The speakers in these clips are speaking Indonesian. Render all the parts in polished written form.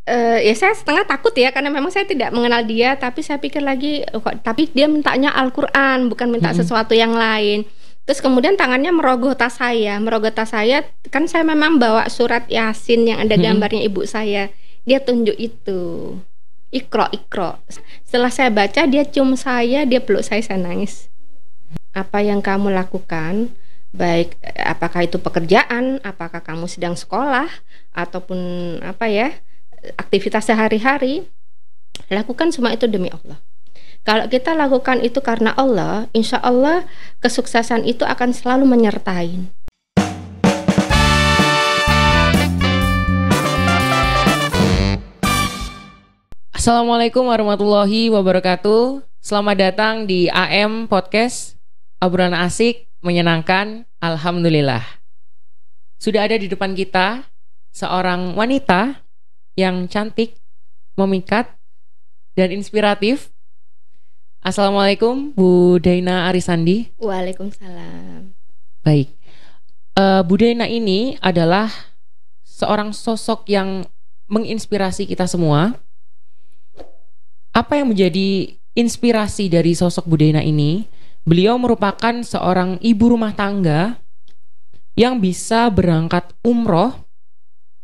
Ya saya setengah takut ya, karena memang saya tidak mengenal dia, tapi saya pikir lagi tapi dia mintanya Al-Qur'an, bukan minta sesuatu yang lain. Terus kemudian tangannya merogoh tas saya, kan saya memang bawa surat Yasin yang ada gambarnya ibu saya. Dia tunjuk itu. Iqra, Iqra. Setelah saya baca, dia cium saya, dia peluk saya nangis. Apa yang kamu lakukan, baik apakah itu pekerjaan, apakah kamu sedang sekolah, ataupun aktivitas sehari-hari, lakukan semua itu demi Allah. Kalau kita lakukan itu karena Allah, insya Allah kesuksesan itu akan selalu menyertai. Assalamualaikum warahmatullahi wabarakatuh. Selamat datang di AM Podcast, obrolan asik, menyenangkan, alhamdulillah. Sudah ada di depan kita seorang wanita yang cantik, memikat, dan inspiratif. Assalamualaikum Bu Daina Arisandi. Waalaikumsalam. Baik, Bu Daina ini adalah seorang sosok yang menginspirasi kita semua. Apa yang menjadi inspirasi dari sosok Bu Daina ini? Beliau merupakan seorang ibu rumah tangga yang bisa berangkat umroh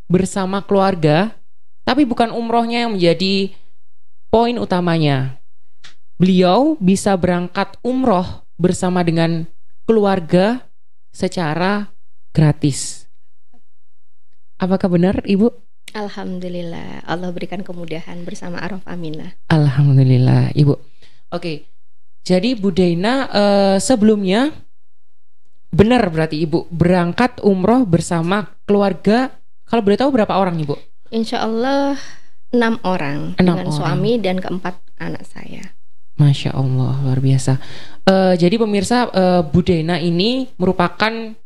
bersama keluarga, tapi bukan umrohnya yang menjadi poin utamanya. Beliau bisa berangkat umroh bersama dengan keluarga secara gratis. Apakah benar, Ibu? Alhamdulillah, Allah berikan kemudahan bersama Araf Aminah. Alhamdulillah, Ibu. Oke, jadi Bu Daina sebelumnya benar berarti Ibu berangkat umroh bersama keluarga. Kalau boleh tahu berapa orang, Ibu? Insya Allah 6 orang dengan suami dan 4 anak saya. Masya Allah, luar biasa. Jadi pemirsa, Bu Daina ini merupakan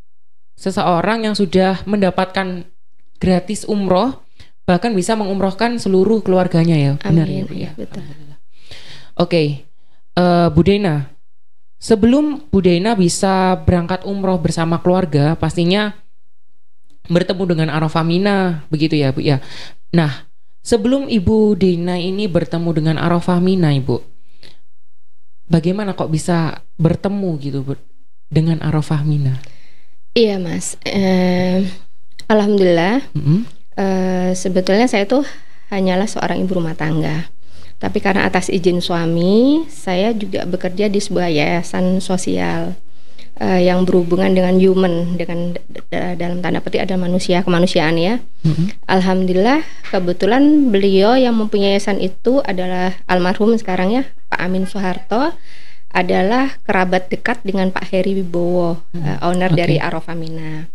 seseorang yang sudah mendapatkan gratis umroh, bahkan bisa mengumrohkan seluruh keluarganya ya. Benar ya, Bu? Ya, betul. Oke, Bu Daina, sebelum Bu Daina bisa berangkat umroh bersama keluarga, pastinya bertemu dengan Arafah Mina, begitu ya, Bu ya. Nah, sebelum Ibu Daina ini bertemu dengan Arafah Mina, Ibu, bagaimana kok bisa bertemu gitu dengan Arafah Mina? Iya, Mas. Alhamdulillah. Sebetulnya saya tuh hanyalah seorang ibu rumah tangga. Tapi karena atas izin suami, saya juga bekerja di sebuah yayasan sosial yang berhubungan dengan human, dengan dalam tanda petik ada kemanusiaan ya. Alhamdulillah, kebetulan beliau yang mempunyai yayasan itu adalah almarhum sekarang ya, Pak Amin Soeharto, adalah kerabat dekat dengan Pak Heri Wibowo, owner dari Arafah Mina.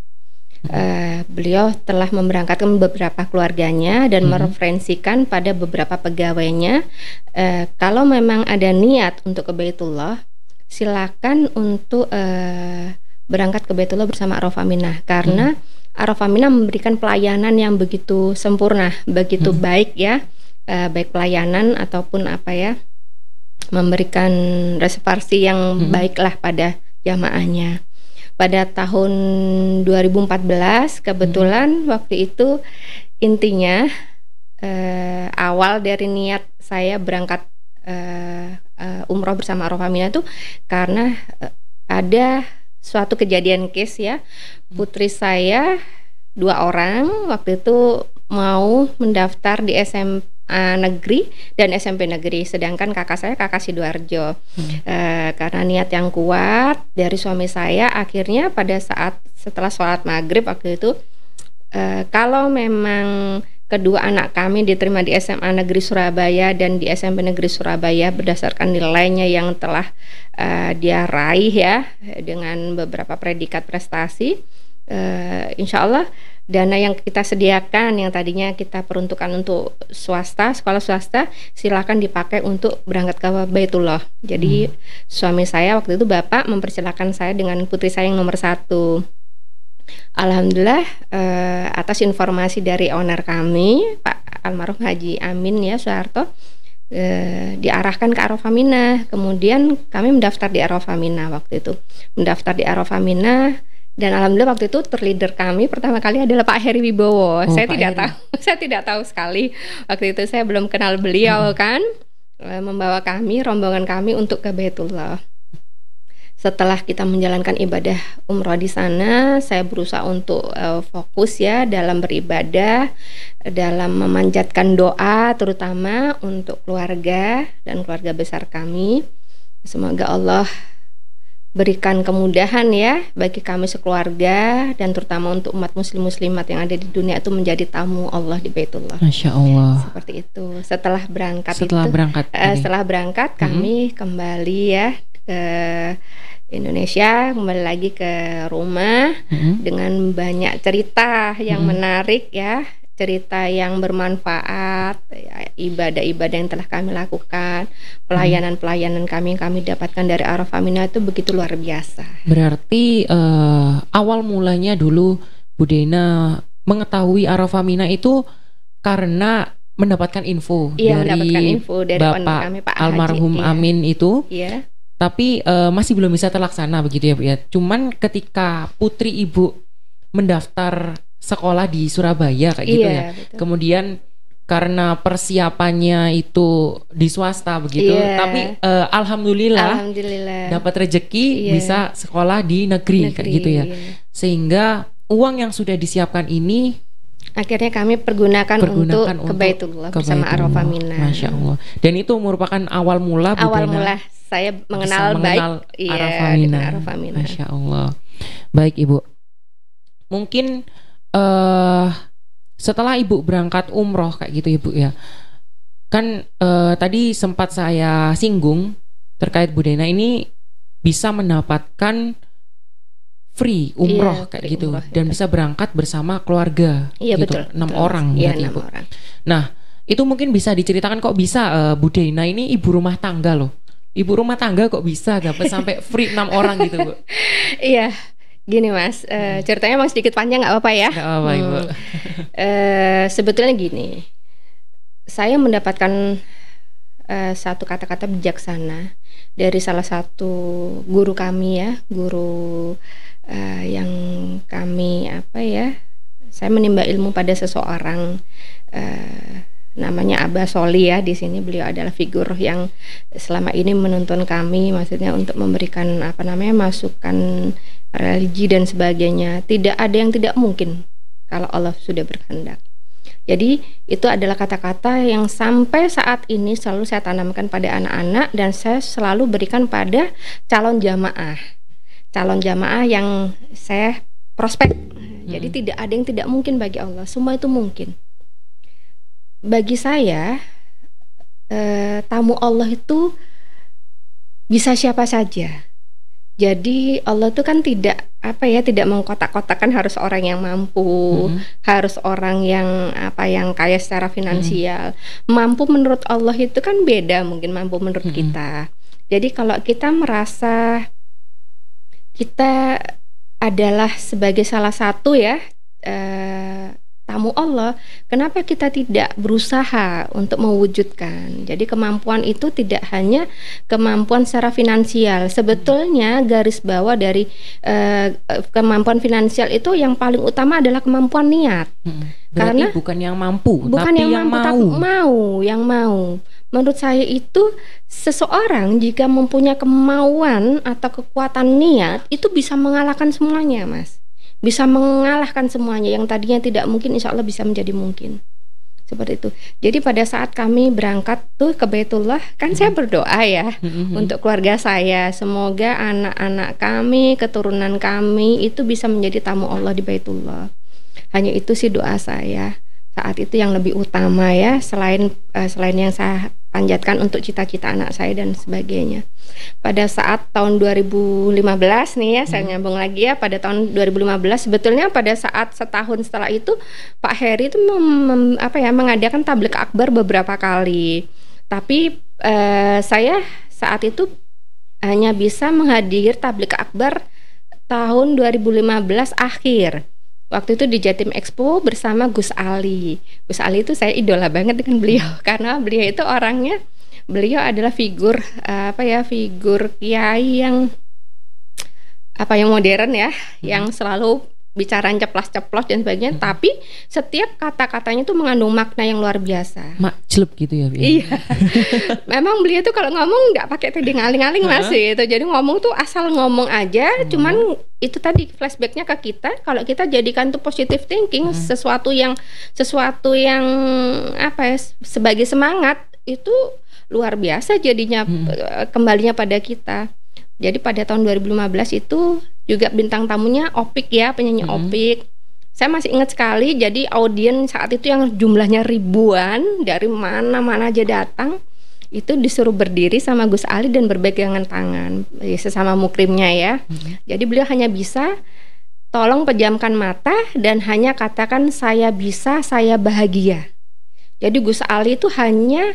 Beliau telah memberangkatkan beberapa keluarganya dan mereferensikan pada beberapa pegawainya, kalau memang ada niat untuk ke Baitullah, silakan untuk berangkat ke Baitullah bersama Arafah Minah, karena Arafah Minah memberikan pelayanan yang begitu sempurna, begitu baik ya, baik pelayanan ataupun memberikan reservasi yang baiklah pada jamaahnya. Pada tahun 2014 kebetulan waktu itu intinya awal dari niat saya berangkat umroh bersama Arafah Mina itu karena ada suatu kejadian case ya, putri saya 2 orang waktu itu mau mendaftar di SMA negeri dan SMP negeri, sedangkan kakak Sidoarjo. Karena niat yang kuat dari suami saya, akhirnya pada saat setelah sholat maghrib waktu itu, kalau memang kedua anak kami diterima di SMA negeri Surabaya dan di SMP negeri Surabaya berdasarkan nilainya yang telah dia raih ya, dengan beberapa predikat prestasi, insya Allah dana yang kita sediakan yang tadinya kita peruntukkan untuk sekolah swasta, silakan dipakai untuk berangkat ke Baitullah. Jadi suami saya waktu itu Bapak mempersilahkan saya dengan putri saya yang nomor 1. Alhamdulillah, atas informasi dari owner kami Pak almarhum Haji Amin ya Soeharto, diarahkan ke Arafah Mina. Kemudian kami mendaftar di Arafah Mina waktu itu. Mendaftar di Arafah Mina, Dan alhamdulillah waktu itu tour leader kami pertama kali adalah Pak Heri Wibowo. Saya Pak tidak Heri. tahu, saya tidak tahu sekali. Waktu itu saya belum kenal beliau kan, membawa kami, rombongan kami untuk ke Baitullah. Setelah kita menjalankan ibadah umroh di sana, saya berusaha untuk fokus ya dalam beribadah, dalam memanjatkan doa terutama untuk keluarga dan keluarga besar kami. Semoga Allah berikan kemudahan ya bagi kami sekeluarga dan terutama untuk umat muslim-muslimat yang ada di dunia itu menjadi tamu Allah di Baitullah. Masya Allah. Seperti itu. Setelah berangkat Setelah berangkat kami kembali ya ke Indonesia, kembali lagi ke rumah dengan banyak cerita yang menarik ya, cerita yang bermanfaat, ya, ibadah-ibadah yang telah kami lakukan, pelayanan-pelayanan kami yang kami dapatkan dari Arafah Mina itu begitu luar biasa. Berarti awal mulanya dulu Bu Dena mengetahui Arafah Mina itu karena mendapatkan info mendapatkan info dari Bapak kami, Pak almarhum Haji, Amin itu. Iya. Tapi masih belum bisa terlaksana begitu ya Bu ya. Cuman ketika putri Ibu mendaftar sekolah di Surabaya kayak gitu ya. Betul. Kemudian karena persiapannya itu di swasta begitu, tapi alhamdulillah dapat rezeki bisa sekolah di negeri kayak gitu ya. Sehingga uang yang sudah disiapkan ini akhirnya kami pergunakan untuk ke Baitullah bersama Arafah Mina. Masya Allah. Dan itu merupakan awal mula Bu Awal Dena mula saya mengenal Arafah Mina. Masya Allah. Baik Ibu. Mungkin setelah Ibu berangkat umroh kayak gitu Ibu ya. Kan tadi sempat saya singgung terkait Bu Dena ini bisa mendapatkan free umroh kayak gitu umroh, dan bisa berangkat bersama keluarga gitu. Betul, 6 orang berarti 6 orang. Nah, itu mungkin bisa diceritakan kok bisa Bu Dena ini ibu rumah tangga loh. Ibu rumah tangga kok bisa dapat sampai free 6 orang gitu Bu. Iya. Gini Mas, ceritanya emang sedikit panjang, nggak apa-apa ya? Nggak apa-apa Ibu. Sebetulnya gini, saya mendapatkan satu kata-kata bijaksana dari salah satu guru kami ya, guru yang kami saya menimba ilmu pada seseorang namanya Abah Soli ya. Di sini beliau adalah figur yang selama ini menuntun kami, maksudnya untuk memberikan masukan religi dan sebagainya. Tidak ada yang tidak mungkin kalau Allah sudah berkehendak. Jadi itu adalah kata-kata yang sampai saat ini selalu saya tanamkan pada anak-anak dan saya selalu berikan pada calon jamaah yang saya prospek. Jadi tidak ada yang tidak mungkin bagi Allah, semua itu mungkin. Bagi saya tamu Allah itu bisa siapa saja. Jadi Allah itu kan tidak mengkotak-kotakan harus orang yang mampu, harus orang yang yang kaya secara finansial. Mampu menurut Allah itu kan beda mungkin mampu menurut kita. Jadi kalau kita merasa kita adalah sebagai salah satu ya tamu Allah, kenapa kita tidak berusaha untuk mewujudkan? Jadi kemampuan itu tidak hanya kemampuan secara finansial. Sebetulnya garis bawah dari kemampuan finansial itu yang paling utama adalah kemampuan niat. Berarti karena bukan yang mampu, bukan tapi yang mampu, yang mau. Menurut saya itu seseorang jika mempunyai kemauan atau kekuatan niat itu bisa mengalahkan semuanya, Mas. Bisa mengalahkan semuanya yang tadinya tidak mungkin, insya Allah bisa menjadi mungkin. Seperti itu. Jadi pada saat kami berangkat tuh ke Baitullah, kan saya berdoa ya untuk keluarga saya, semoga anak-anak kami, keturunan kami itu bisa menjadi tamu Allah di Baitullah. Hanya itu sih doa saya saat itu yang lebih utama ya, selain yang saya panjatkan untuk cita-cita anak saya dan sebagainya. Pada saat tahun 2015 nih ya, saya nyambung lagi ya, pada tahun 2015 sebetulnya pada saat setahun setelah itu Pak Heri itu mengadakan tabligh akbar beberapa kali. Tapi saya saat itu hanya bisa menghadiri tabligh akbar tahun 2015 akhir. Waktu itu di Jatim Expo bersama Gus Ali. Gus Ali itu saya idola banget dengan beliau karena beliau itu orangnya, beliau adalah figur figur kiai yang apa yang modern ya, yang selalu bicara ceplas-ceplos dan sebagainya, tapi setiap kata-katanya tuh mengandung makna yang luar biasa. Makjleb gitu ya, Bu? Iya. Memang beliau tuh kalau ngomong nggak pakai tadi ngaling-ngaling Mas gitu. Jadi ngomong tuh asal ngomong aja, cuman itu tadi flashbacknya ke kita. Kalau kita jadikan tuh positive thinking, sesuatu yang apa ya, sebagai semangat, itu luar biasa jadinya kembalinya pada kita. Jadi pada tahun 2015 itu juga bintang tamunya Opik ya, penyanyi Opik. Saya masih ingat sekali, jadi audiens saat itu yang jumlahnya ribuan, dari mana-mana aja datang, itu disuruh berdiri sama Gus Ali dan berpegangan tangan, sesama mukrimnya ya. Jadi beliau hanya bisa tolong pejamkan mata dan hanya katakan saya bisa, saya bahagia. Jadi Gus Ali itu hanya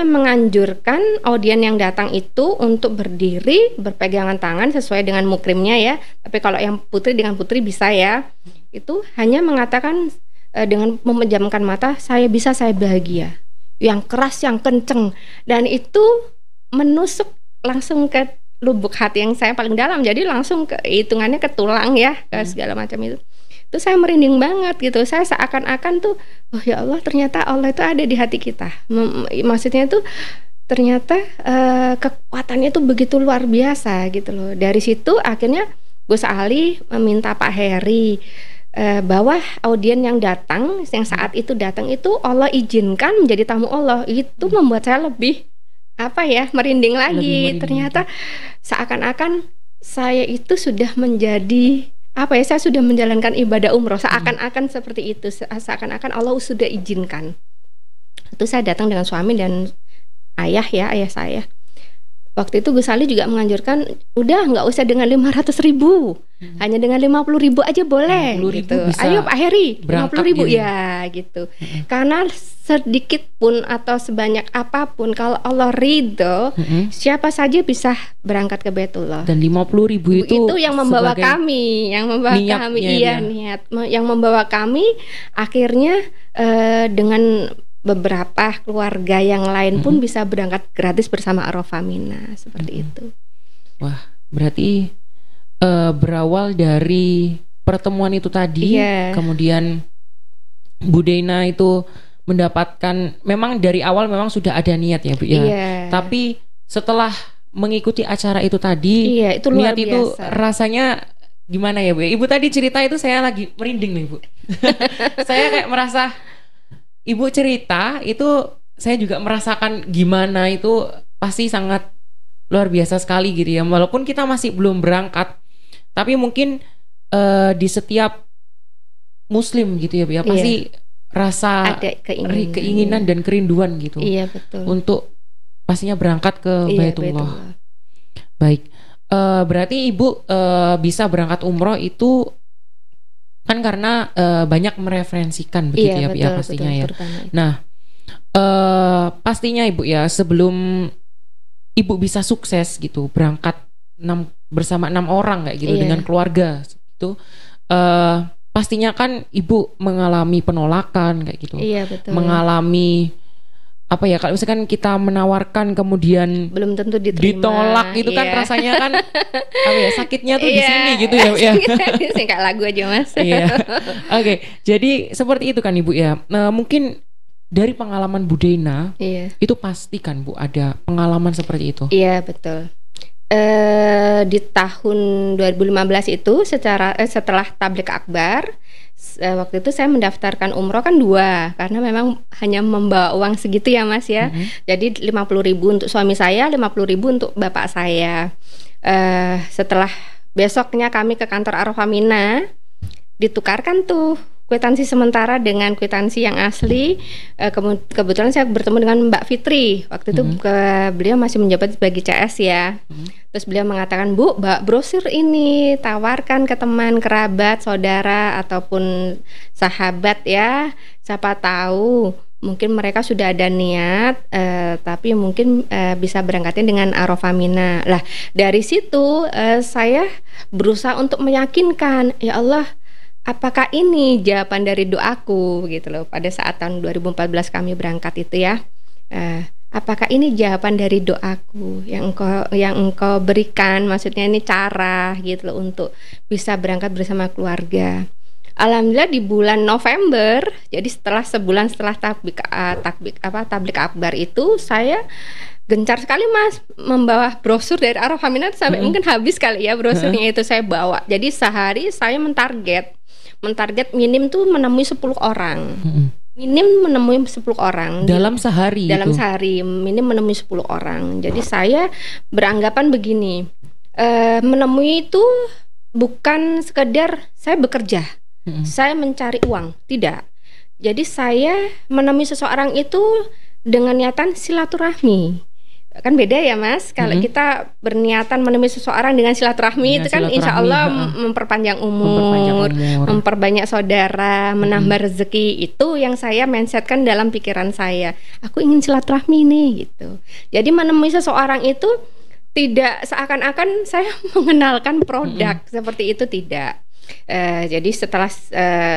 menganjurkan audien yang datang itu untuk berdiri, berpegangan tangan sesuai dengan mukrimnya ya. Tapi kalau yang putri dengan putri bisa ya. Itu hanya mengatakan dengan memejamkan mata, saya bisa, saya bahagia. Yang keras, yang kenceng. Dan itu menusuk langsung ke lubuk hati yang saya paling dalam. Jadi langsung ke hitungannya ke tulang ya, ke segala macam itu. Itu saya merinding banget gitu. Saya seakan-akan tuh, oh ya Allah, ternyata Allah itu ada di hati kita. Maksudnya itu ternyata kekuatannya itu begitu luar biasa gitu loh. Dari situ akhirnya Gus Ali meminta Pak Heri bahwa audien yang datang, yang saat itu datang itu Allah izinkan menjadi tamu Allah. Itu membuat saya lebih apa ya, merinding lagi. Ternyata seakan-akan saya itu sudah menjadi apa ya, saya sudah menjalankan ibadah umroh, seakan-akan seperti itu, seakan-akan Allah sudah izinkan. Itu saya datang dengan suami dan ayah saya. Waktu itu Gus Ali juga menganjurkan, udah nggak usah dengan 500.000, hanya dengan 50.000 aja boleh. 50.000 gitu. bisa. Ayo Pak Heri, 50.000 gitu. ya gitu. Karena sedikit pun atau sebanyak apapun, kalau Allah ridho, siapa saja bisa berangkat ke Baitullah. Dan 50.000 itu yang membawa kami, niat, yang membawa kami akhirnya dengan beberapa keluarga yang lain pun bisa berangkat gratis bersama Arafah Mina seperti itu. Wah, berarti berawal dari pertemuan itu tadi, kemudian Bu Deina itu mendapatkan, memang dari awal memang sudah ada niat ya Bu ya. Tapi setelah mengikuti acara itu tadi, itu niat biasa. Itu rasanya gimana ya Bu? Ibu tadi cerita itu saya lagi merinding nih Bu. Saya kayak merasa Ibu cerita itu saya juga merasakan gimana itu pasti sangat luar biasa sekali gitu ya. Walaupun kita masih belum berangkat, tapi mungkin di setiap Muslim gitu ya, pasti rasa ada keinginan dan kerinduan gitu. Iya betul. Untuk pastinya berangkat ke Baitullah. Baik, berarti Ibu bisa berangkat umroh itu kan karena banyak mereferensikan begitu ya, betul, pastinya betul, ya. Nah, pastinya Ibu ya, sebelum Ibu bisa sukses gitu berangkat bersama 6 orang kayak gitu dengan keluarga gitu, pastinya kan Ibu mengalami penolakan kayak gitu. Iya betul. Mengalami apa ya, kalau misalkan kita menawarkan kemudian belum tentu ditolak gitu kan, rasanya kan apa ya, sakitnya tuh di sini gitu ya. Singkat lagu aja Mas. Oke, jadi seperti itu kan Ibu ya. Nah, mungkin dari pengalaman Bu Deina itu pasti kan Bu ada pengalaman seperti itu. Iya betul. Di tahun 2015 itu setelah tablik akbar, waktu itu saya mendaftarkan umroh kan 2, karena memang hanya membawa uang segitu ya Mas ya. Jadi 50.000 untuk suami saya, 50.000 untuk bapak saya. Setelah besoknya kami ke kantor Arafah Mina, ditukarkan tuh kwitansi sementara dengan kwitansi yang asli. Kebetulan saya bertemu dengan Mbak Fitri waktu itu, beliau masih menjabat sebagai CS ya. Terus beliau mengatakan, Bu, brosur ini tawarkan ke teman, kerabat, saudara ataupun sahabat ya, siapa tahu mungkin mereka sudah ada niat, tapi mungkin bisa berangkatnya dengan Arafah Mina. Lah dari situ saya berusaha untuk meyakinkan, ya Allah, apakah ini jawaban dari doaku gitu loh. Pada saat tahun 2014 kami berangkat itu ya, apakah ini jawaban dari doaku yang engkau berikan, maksudnya ini cara gitu loh untuk bisa berangkat bersama keluarga. Alhamdulillah di bulan November, jadi sebulan setelah tablik akbar itu, saya gencar sekali Mas membawa brosur dari Arafah sampai mungkin habis kali ya brosurnya itu saya bawa. Jadi sehari saya mentarget minim tuh menemui 10 orang. Minim menemui 10 orang dalam sehari. Sehari minim menemui 10 orang. Jadi saya beranggapan begini, menemui itu bukan sekedar saya bekerja, saya mencari uang, tidak. Jadi saya menemui seseorang itu dengan niatan silaturahmi. Kan beda ya Mas, kalau kita berniatan menemui seseorang dengan silaturahmi itu kan insya Allah memperpanjang umur, memperbanyak saudara, menambah rezeki. Itu yang saya mindsetkan dalam pikiran saya. Aku ingin silaturahmi nih gitu. Jadi menemui seseorang itu tidak seakan-akan saya mengenalkan produk seperti itu, tidak. Jadi setelah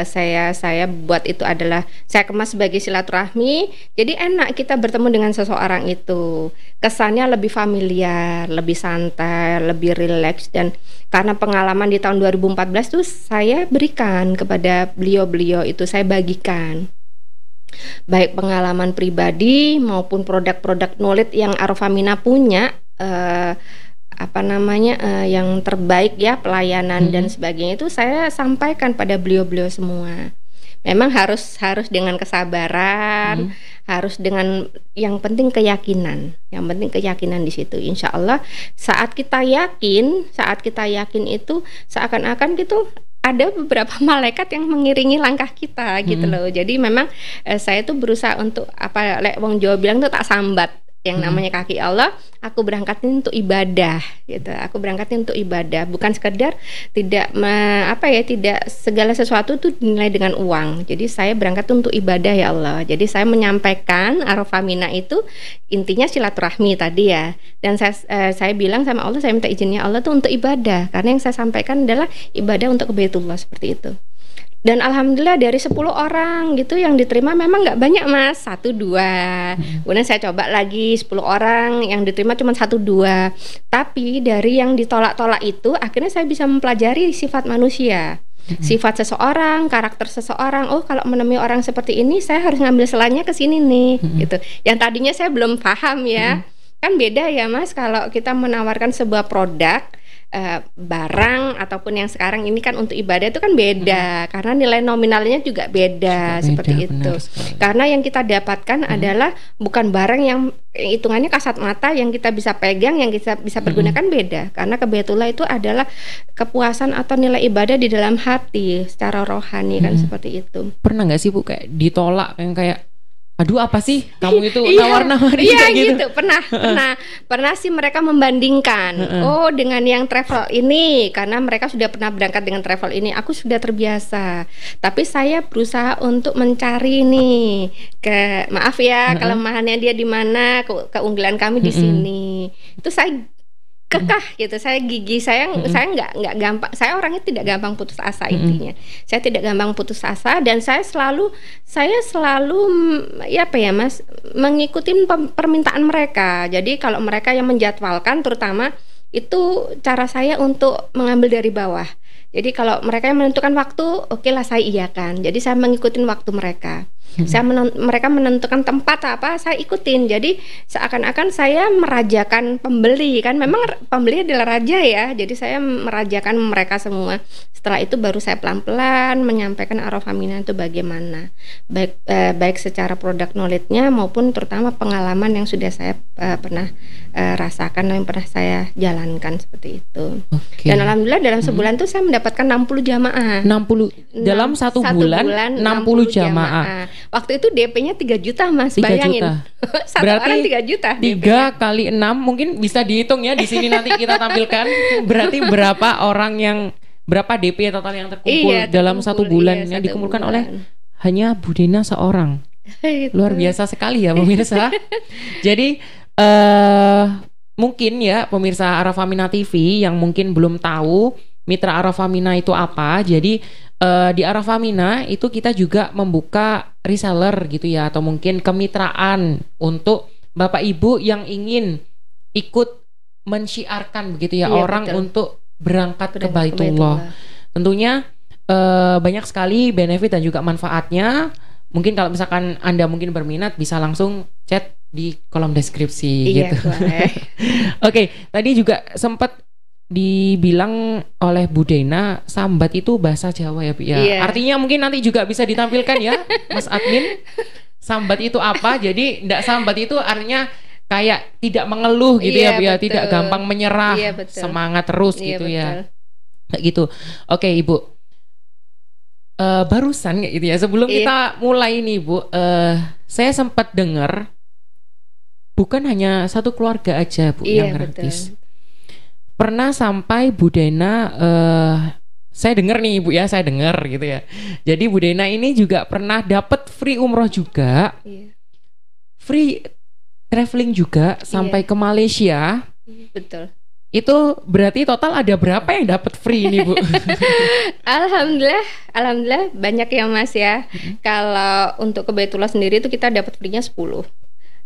saya buat itu adalah saya kemas sebagai silaturahmi. Jadi enak kita bertemu dengan seseorang itu, kesannya lebih familiar, lebih santai, lebih rileks. Dan karena pengalaman di tahun 2014 tuh saya berikan kepada beliau-beliau itu, saya bagikan baik pengalaman pribadi maupun produk-produk knowledge yang Arafah punya, yang terbaik ya, pelayanan dan sebagainya itu saya sampaikan pada beliau-beliau semua. Memang harus dengan kesabaran, harus dengan yang penting keyakinan. Yang penting keyakinan di situ. Insya Allah saat kita yakin itu seakan-akan gitu ada beberapa malaikat yang mengiringi langkah kita gitu loh. Jadi memang saya tuh berusaha untuk wong Jawa bilang tuh tak sambat. Yang namanya kaki Allah, aku berangkatin untuk ibadah gitu. Aku berangkatin untuk ibadah, bukan sekedar tidak segala sesuatu itu dinilai dengan uang. Jadi saya berangkat untuk ibadah ya Allah. Jadi saya menyampaikan Arafah itu intinya silaturahmi tadi ya. Dan saya bilang sama Allah, saya minta izinnya Allah tuh untuk ibadah, karena yang saya sampaikan adalah ibadah untuk Baitullah seperti itu. Dan alhamdulillah dari 10 orang gitu yang diterima memang nggak banyak Mas, 1-2. Kemudian saya coba lagi 10 orang yang diterima cuma 1-2. Tapi dari yang ditolak-tolak itu akhirnya saya bisa mempelajari sifat manusia. Sifat seseorang, karakter seseorang. Oh, kalau menemui orang seperti ini saya harus ngambil selanya ke sini nih gitu. Yang tadinya saya belum paham ya. Kan beda ya Mas kalau kita menawarkan sebuah produk, barang ataupun yang sekarang ini kan untuk ibadah itu kan beda, karena nilai nominalnya juga beda seperti itu. Karena yang kita dapatkan adalah bukan barang yang hitungannya kasat mata yang kita bisa pegang, yang kita bisa pergunakan, beda. Karena kebetulan itu adalah kepuasan atau nilai ibadah di dalam hati secara rohani kan seperti itu. Pernah nggak sih Bu kayak ditolak yang kayak aduh apa sih kamu itu nawar-nawarin gitu. Pernah sih mereka membandingkan. Oh, dengan yang travel ini, karena mereka sudah pernah berangkat dengan travel ini, aku sudah terbiasa. Tapi saya berusaha untuk mencari nih maaf ya, kelemahannya dia di mana, keunggulan kami di sini. Itu saya kekeh gitu, saya gigih, saya nggak gampang, saya orangnya tidak gampang putus asa intinya. Saya tidak gampang putus asa dan saya selalu Mas, mengikuti permintaan mereka. Jadi kalau mereka yang menjadwalkan, terutama itu cara saya untuk mengambil dari bawah. Jadi kalau mereka yang menentukan waktu, oke lah saya iakan. Jadi saya mengikuti waktu mereka. Mereka menentukan tempat saya ikutin. Jadi seakan-akan saya merajakan pembeli, kan memang pembeli adalah raja ya. Jadi saya merajakan mereka semua. Setelah itu baru saya pelan-pelan menyampaikan Arafah itu bagaimana, baik secara produk knowledge-nya maupun terutama pengalaman yang sudah saya pernah rasakan, yang pernah saya jalankan seperti itu. Dan alhamdulillah dalam sebulan itu saya mendapatkan 60 jamaah. 60 dalam satu bulan 60 jamaah. Waktu itu DP-nya 3 juta Mas, 3 bayangin. Juta. Satu berarti orang 3 juta. 3 kali 6 mungkin bisa dihitung ya di sini nanti kita tampilkan. Berarti berapa DP total yang terkumpul dalam satu bulan yang dikumpulkan oleh hanya Bu Dena seorang. Luar biasa sekali ya pemirsa. Jadi mungkin ya pemirsa Arafah TV yang mungkin belum tahu Mitra Arafah itu apa. Jadi di Arafah itu kita juga membuka reseller gitu ya, atau mungkin kemitraan untuk Bapak Ibu yang ingin ikut mensyiarkan begitu ya, Iya, orang betul. untuk berangkat ke Berangkat ke Baitullah. Baitullah. Tentunya banyak sekali benefit dan juga manfaatnya. Mungkin kalau misalkan Anda mungkin berminat bisa langsung chat di kolom deskripsi Iya, gitu. boleh. Oke, tadi juga sempat dibilang oleh Bu Dena, sambat itu bahasa Jawa ya, Bu ya. Iya. Artinya mungkin nanti juga bisa ditampilkan ya, Mas Admin. Sambat itu apa? Jadi ndak sambat itu artinya kayak tidak mengeluh gitu ya, Iya, Bu ya, betul. tidak gampang menyerah, Iya, betul. semangat terus Iya, gitu betul. ya. Kayak gitu. Oke, Ibu. Barusan kayak gitu ya, sebelum Iya. kita mulai nih, Bu, saya sempat dengar bukan hanya satu keluarga aja, Bu, Iya, yang betul. gratis. Pernah sampai Bu Dena, saya dengar nih Bu ya, saya dengar gitu ya. Jadi Bu Dena ini juga pernah dapat free umroh juga, Iya. free traveling juga sampai ke Malaysia. Betul. Itu berarti total ada berapa yang dapat free ini, Bu? Alhamdulillah banyak ya Mas ya. Kalau untuk ke Baitullah sendiri itu kita dapat free-nya 10.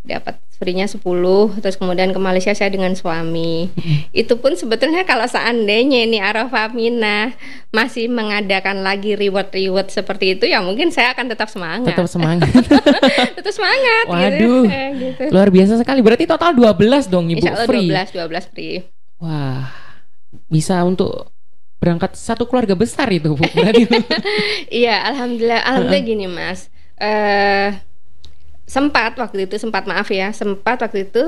Dapat free-nya 10, terus kemudian ke Malaysia saya dengan suami. Itu pun sebetulnya kalau seandainya ini Arafah Mina masih mengadakan lagi reward seperti itu, ya mungkin saya akan tetap semangat. Tetap semangat. Tetap semangat. Waduh, gitu. luar biasa sekali. Berarti total 12 dong Ibu, Insya Allah free. 12 free. Wah, bisa untuk berangkat satu keluarga besar itu, Bu. Berarti. Iya, alhamdulillah gini Mas. Sempat waktu itu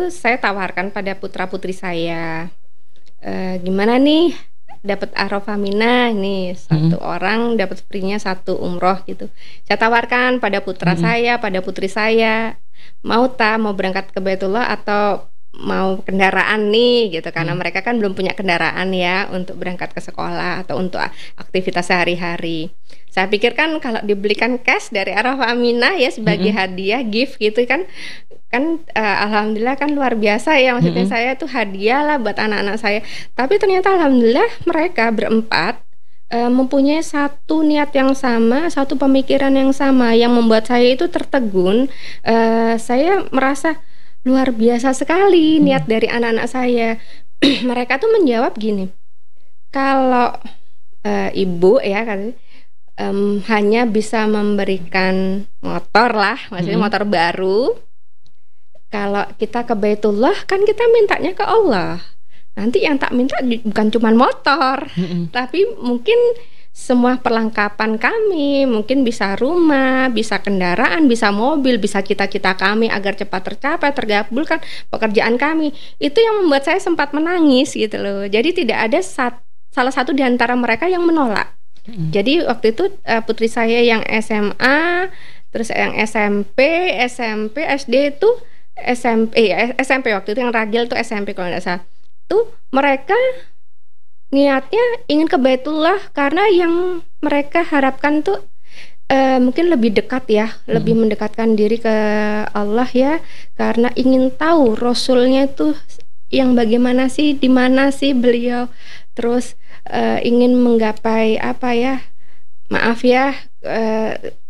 saya tawarkan pada putra putri saya, gimana nih dapat Arafah Mina ini satu orang dapat free-nya 1 umroh gitu. Saya tawarkan pada putra saya, pada putri saya, mau berangkat ke Baitullah atau mau kendaraan nih gitu, karena mereka kan belum punya kendaraan ya untuk berangkat ke sekolah atau untuk aktivitas sehari-hari. Saya pikir kan kalau dibelikan cash dari Arafah Aminah ya sebagai hadiah gift gitu kan alhamdulillah kan luar biasa ya, maksudnya saya tuh hadiah lah buat anak-anak saya. Tapi ternyata alhamdulillah mereka berempat mempunyai satu niat yang sama, satu pemikiran yang sama yang membuat saya itu tertegun. Saya merasa luar biasa sekali niat dari anak-anak saya. Mereka tuh menjawab gini, kalau ibu ya kan hanya bisa memberikan motor lah, maksudnya motor baru. Kalau kita ke Baitullah kan kita mintanya ke Allah. Nanti yang tak minta bukan cuma motor, tapi mungkin semua perlengkapan kami, mungkin bisa rumah, bisa kendaraan, bisa mobil, bisa cita-cita kami agar cepat tercapai, tergabulkan pekerjaan kami. Itu yang membuat saya sempat menangis gitu loh. Jadi tidak ada salah satu di antara mereka yang menolak. Jadi waktu itu putri saya yang SMA, terus yang SMP, SD itu SMP waktu itu yang ragil tuh SMP kalau nggak salah. Tuh mereka niatnya ingin ke Baitullah karena yang mereka harapkan tuh mungkin lebih dekat ya, lebih mendekatkan diri ke Allah ya, karena ingin tahu Rasulnya tuh yang bagaimana sih, di mana sih beliau, terus ingin menggapai apa ya, maaf ya,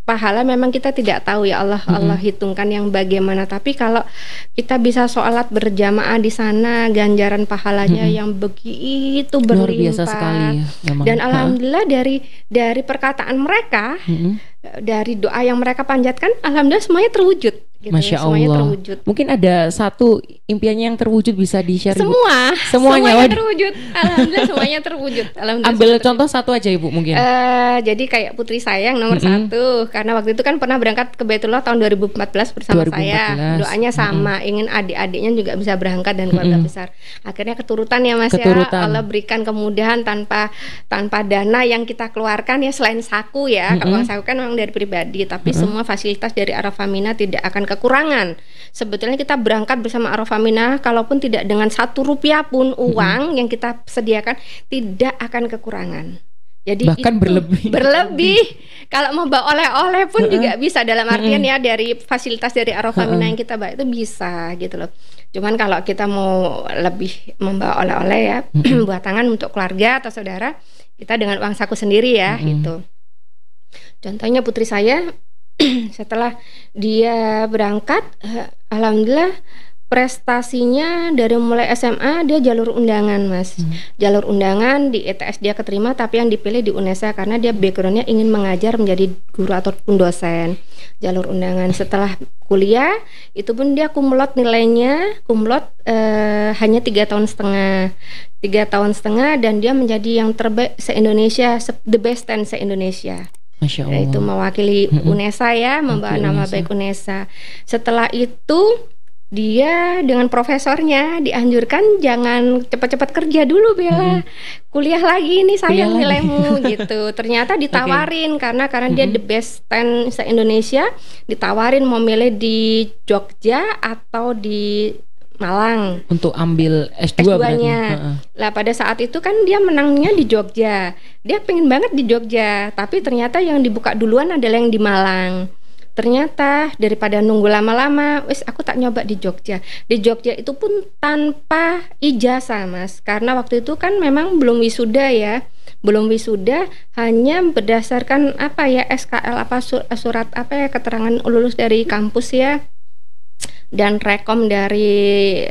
pahala memang kita tidak tahu ya Allah hitungkan yang bagaimana, tapi kalau kita bisa sholat berjamaah di sana ganjaran pahalanya yang begitu berlimpah. Luar biasa sekali ya, memang. Dan alhamdulillah dari perkataan mereka, dari doa yang mereka panjatkan, alhamdulillah semuanya terwujud gitu. Masya ya, semuanya Allah. terwujud. Mungkin ada satu impiannya yang terwujud, bisa di-share Ibu? Semuanya terwujud. Alhamdulillah semuanya terwujud. Alhamdulillah. Ambil contoh satu aja Ibu mungkin. Jadi kayak putri saya yang nomor 1, karena waktu itu kan pernah berangkat ke Baitullah tahun 2014 bersama 2014. saya. Doanya sama, ingin adik-adiknya juga bisa berangkat dan keluarga besar. Akhirnya keturutan ya Mas ya. Allah berikan kemudahan tanpa dana yang kita keluarkan ya, selain saku ya. Kalau saku kan memang dari pribadi, tapi semua fasilitas dari Arafah Mina tidak akan kekurangan. Sebetulnya kita berangkat bersama Arafah Mina, kalaupun tidak dengan 1 rupiah pun uang yang kita sediakan tidak akan kekurangan. Jadi bahkan berlebih. Kalau mau bawa oleh-oleh pun juga bisa, dalam artian ya dari fasilitas dari Arafah Mina yang kita bawa itu bisa gitu loh. Cuman kalau kita mau lebih membawa oleh-oleh ya buat tangan untuk keluarga atau saudara, kita dengan uang saku sendiri ya gitu. Contohnya putri saya setelah dia berangkat, alhamdulillah prestasinya dari mulai SMA dia jalur undangan, Mas. Jalur undangan di ETS dia keterima, tapi yang dipilih di UNESA karena dia backgroundnya ingin mengajar menjadi guru ataupun dosen. Jalur undangan. Setelah kuliah itu pun dia kumlot nilainya, hanya 3,5 tahun. 3,5 tahun dan dia menjadi yang terbaik se-Indonesia, the best 10 se-Indonesia. Masya Allah. Itu mewakili UNESA ya, membawa nama baik UNESA. Setelah itu dia dengan profesornya dianjurkan jangan cepat-cepat kerja dulu Bella, kuliah lagi nih sayang nilaimu gitu. Ternyata ditawarin karena dia the best 10 se-Indonesia, ditawarin mau milih di Jogja atau di Malang untuk ambil S2-nya. Lah pada saat itu kan dia menangnya di Jogja, dia pengen banget di Jogja, tapi ternyata yang dibuka duluan adalah yang di Malang. Ternyata daripada nunggu lama-lama, wis aku tak nyoba di Jogja. Di Jogja itu pun tanpa ijazah, Mas. Karena waktu itu kan memang belum wisuda ya. Belum wisuda, hanya berdasarkan SKL surat keterangan lulus dari kampus ya. Dan rekom dari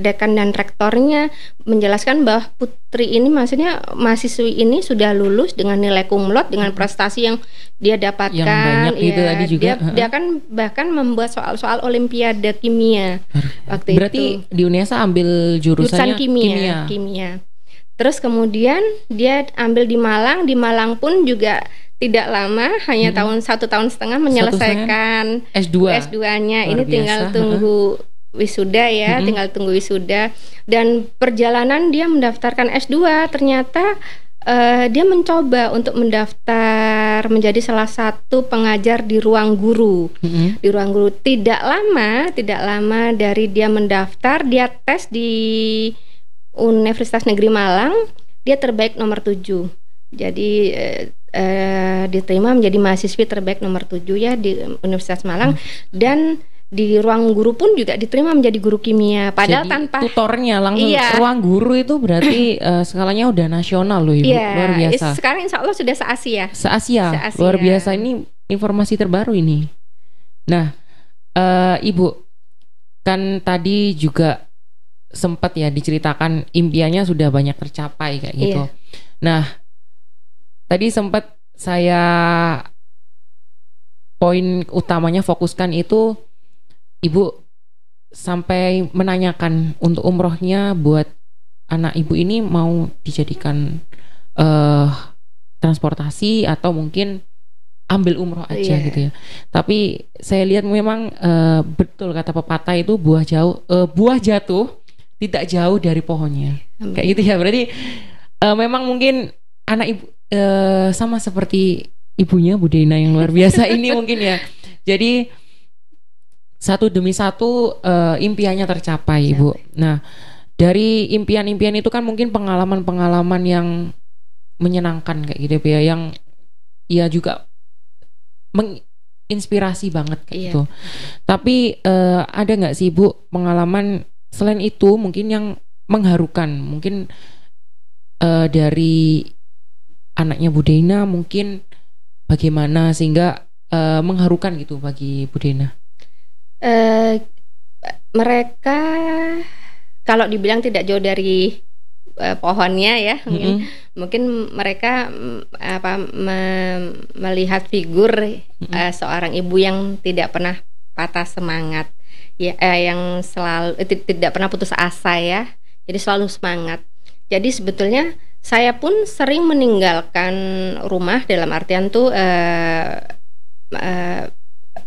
dekan dan rektornya menjelaskan bahwa putri ini, maksudnya mahasiswi ini sudah lulus dengan nilai kumlot dengan prestasi yang dia dapatkan. Yang banyak gitu tadi juga. Dia kan bahkan membuat soal-soal olimpiade kimia waktu berarti itu. Di UNESA ambil jurusan kimia. Terus kemudian dia ambil di Malang pun juga tidak lama, hanya 1,5 tahun menyelesaikan S2-nya. Ini tinggal tunggu wisuda ya, tinggal tunggu wisuda. Dan perjalanan dia mendaftarkan S2, ternyata dia mencoba untuk mendaftar menjadi salah satu pengajar di ruang guru. Di ruang guru tidak lama dari dia mendaftar, dia tes di Universitas Negeri Malang, dia terbaik nomor 7. Jadi diterima menjadi mahasiswi terbaik nomor 7 ya di Universitas Malang. Dan di ruang guru pun juga diterima menjadi guru kimia. Padahal jadi, tanpa tutornya langsung. Ruang guru itu berarti skalanya udah nasional loh Ibu. Luar biasa. Sekarang insya Allah sudah se-Asia. Luar biasa, ini informasi terbaru ini. Nah Ibu kan tadi juga sempat ya diceritakan impiannya sudah banyak tercapai kayak gitu. Nah tadi sempat saya poin utamanya fokuskan itu Ibu sampai menanyakan untuk umrohnya buat anak Ibu ini mau dijadikan transportasi atau mungkin ambil umroh aja gitu ya. Tapi saya lihat memang betul kata pepatah itu buah jatuh tidak jauh dari pohonnya. Kayak gitu ya. Berarti memang mungkin anak Ibu sama seperti ibunya Bu Dena yang luar biasa ini mungkin ya. Jadi satu demi satu impiannya tercapai Ibu. Nah dari impian-impian itu kan mungkin pengalaman-pengalaman yang menyenangkan kayak gitu ya, yang ya juga menginspirasi banget kayak gitu. Tapi ada nggak sih Ibu pengalaman selain itu mungkin yang mengharukan, mungkin dari anaknya Bu Dena mungkin bagaimana sehingga mengharukan gitu bagi Bu Dena? Mereka kalau dibilang tidak jauh dari pohonnya ya, mungkin mereka melihat figur seorang ibu yang tidak pernah patah semangat ya, yang selalu tidak pernah putus asa ya, jadi selalu semangat. Jadi sebetulnya saya pun sering meninggalkan rumah, dalam artian tuh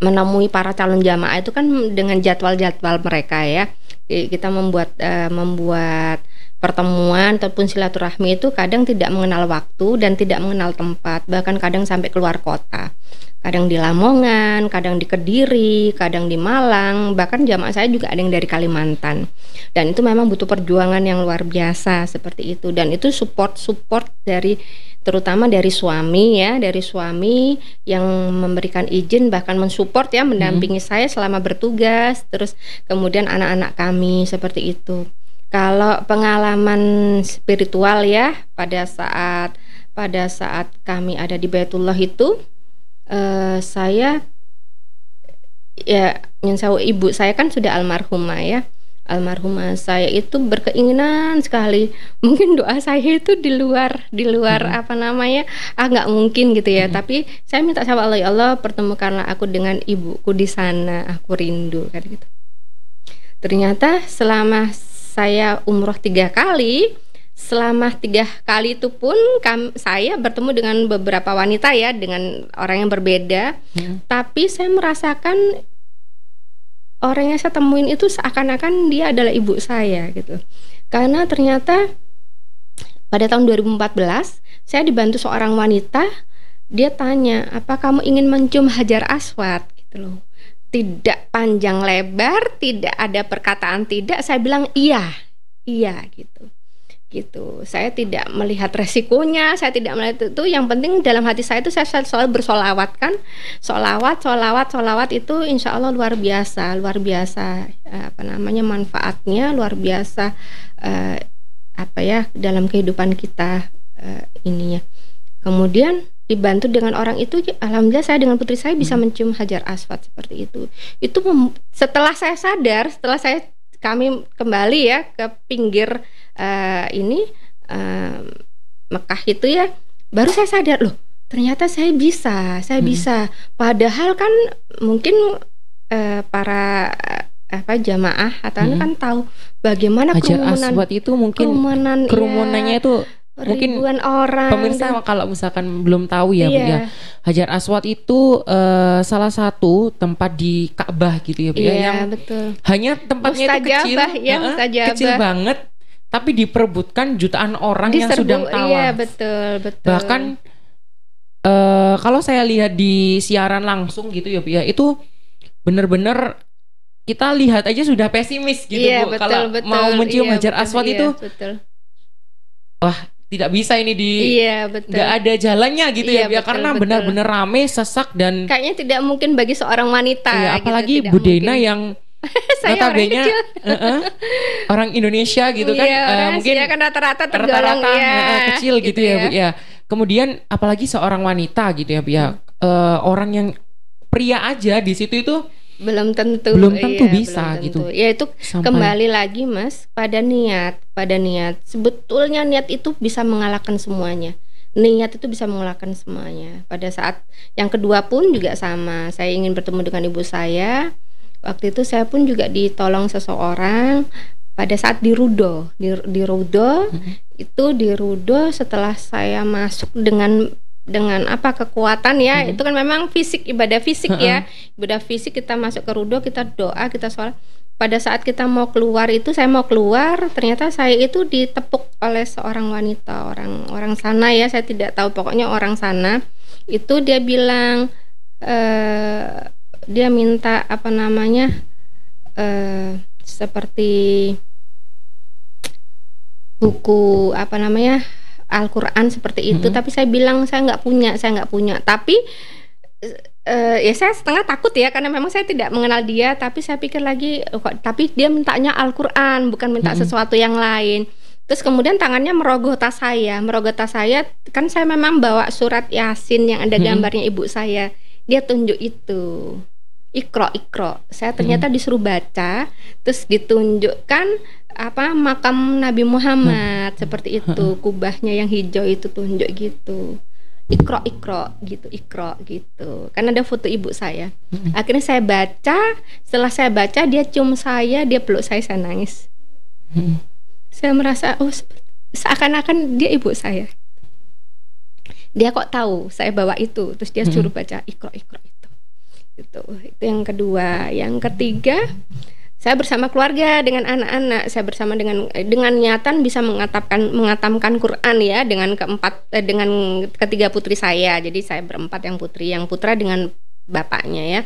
menemui para calon jamaah itu kan dengan jadwal-jadwal mereka ya. Kita membuat pertemuan ataupun silaturahmi itu kadang tidak mengenal waktu dan tidak mengenal tempat, bahkan kadang sampai keluar kota. Kadang di Lamongan, kadang di Kediri, kadang di Malang, bahkan jamaah saya juga ada yang dari Kalimantan. Dan itu memang butuh perjuangan yang luar biasa seperti itu. Dan itu support dari terutama dari suami ya, dari suami yang memberikan izin, bahkan mensupport ya, mendampingi saya selama bertugas. Terus kemudian anak-anak kami seperti itu. Kalau pengalaman spiritual ya, pada saat kami ada di Baitullah itu, saya ya yang saya, ibu saya kan sudah almarhumah ya. Almarhumah saya itu berkeinginan sekali. Mungkin doa saya itu di luar apa namanya, nggak mungkin gitu ya. Tapi saya minta sama Allah, ya Allah pertemukanlah aku dengan ibuku di sana, aku rindu kan gitu. Ternyata selama saya umroh 3 kali, selama 3 kali itu pun saya bertemu dengan beberapa wanita ya, dengan orang yang berbeda. Tapi saya merasakan orang yang saya temuin itu seakan-akan dia adalah ibu saya gitu. Karena ternyata pada tahun 2014 saya dibantu seorang wanita. Dia tanya, apa kamu ingin mencium Hajar Aswad gitu loh. Tidak panjang lebar, tidak ada perkataan tidak. Saya bilang iya gitu. Saya tidak melihat resikonya, saya tidak melihat itu. Yang penting dalam hati saya itu saya selalu bersolawat kan, solawat itu insya Allah luar biasa apa namanya manfaatnya luar biasa apa ya dalam kehidupan kita ininya. Kemudian dibantu dengan orang itu, alhamdulillah saya dengan putri saya bisa mencium Hajar Aswad seperti itu. Itu setelah saya sadar, kami kembali ya ke pinggir Mekah itu ya, baru saya sadar loh ternyata saya bisa. Padahal kan mungkin para jamaah atau kan tahu bagaimana Hajar kerumunan Aswad itu mungkin kerumunannya itu mungkin ribuan orang. Pemirsa kalau misalkan belum tahu ya, Bu ya. Hajar Aswad itu salah satu tempat di Ka'bah gitu ya, Bu ya, yang betul. Hanya tempatnya itu kecil, kecil banget, tapi diperebutkan jutaan orang yang sedang tawaf. Iya, betul. Bahkan kalau saya lihat di siaran langsung gitu ya, Bu ya, itu benar-benar kita lihat aja sudah pesimis gitu, Bu. Kalau mau mencium Hajar Aswad itu, wah tidak bisa ini nggak ada jalannya gitu ya, karena benar-benar rame, sesak, dan kayaknya tidak mungkin bagi seorang wanita. Apalagi Bu Dena yang notabene orang Indonesia gitu kan, mungkin kan rata-rata tergolong kecil gitu ya, Bu ya. Kemudian apalagi seorang wanita gitu ya, Bu ya, orang yang pria aja di situ itu belum tentu bisa belum gitu. tentu. Ya itu kembali lagi Mas pada niat. Sebetulnya niat itu bisa mengalahkan semuanya. Niat itu bisa mengalahkan semuanya. Pada saat yang kedua pun juga sama. Saya ingin bertemu dengan ibu saya. Waktu itu saya pun juga ditolong seseorang pada saat di Rudo. Itu di Rudo setelah saya masuk dengan kekuatan ya, itu kan memang ibadah fisik ya, ibadah fisik. Kita masuk ke Rudo, kita doa, kita sholat. Pada saat kita mau keluar itu, saya mau keluar, ternyata saya itu ditepuk oleh seorang wanita, orang sana ya, saya tidak tahu, pokoknya orang sana. Itu dia bilang dia minta apa namanya seperti buku apa namanya Al-Quran seperti itu, tapi saya bilang saya nggak punya. Tapi ya saya setengah takut ya, karena memang saya tidak mengenal dia. Tapi saya pikir lagi, tapi dia mintanya Al-Quran, bukan minta sesuatu yang lain. Terus kemudian tangannya merogoh tas saya, kan saya memang bawa surat Yasin yang ada gambarnya ibu saya. Dia tunjuk itu, Iqra. Saya ternyata disuruh baca, terus ditunjukkan makam Nabi Muhammad seperti itu, kubahnya yang hijau itu tunjuk gitu, Iqra gitu. Kan ada foto ibu saya. Akhirnya saya baca, setelah saya baca dia cium saya, dia peluk saya nangis. Saya merasa seakan-akan dia ibu saya. Dia kok tahu saya bawa itu, terus dia suruh baca Iqra itu. Itu yang kedua. Yang ketiga, saya bersama keluarga dengan anak-anak, saya bersama dengan niatan bisa mengatamkan Quran ya, dengan ketiga putri saya. Jadi saya berempat, yang putra dengan bapaknya ya.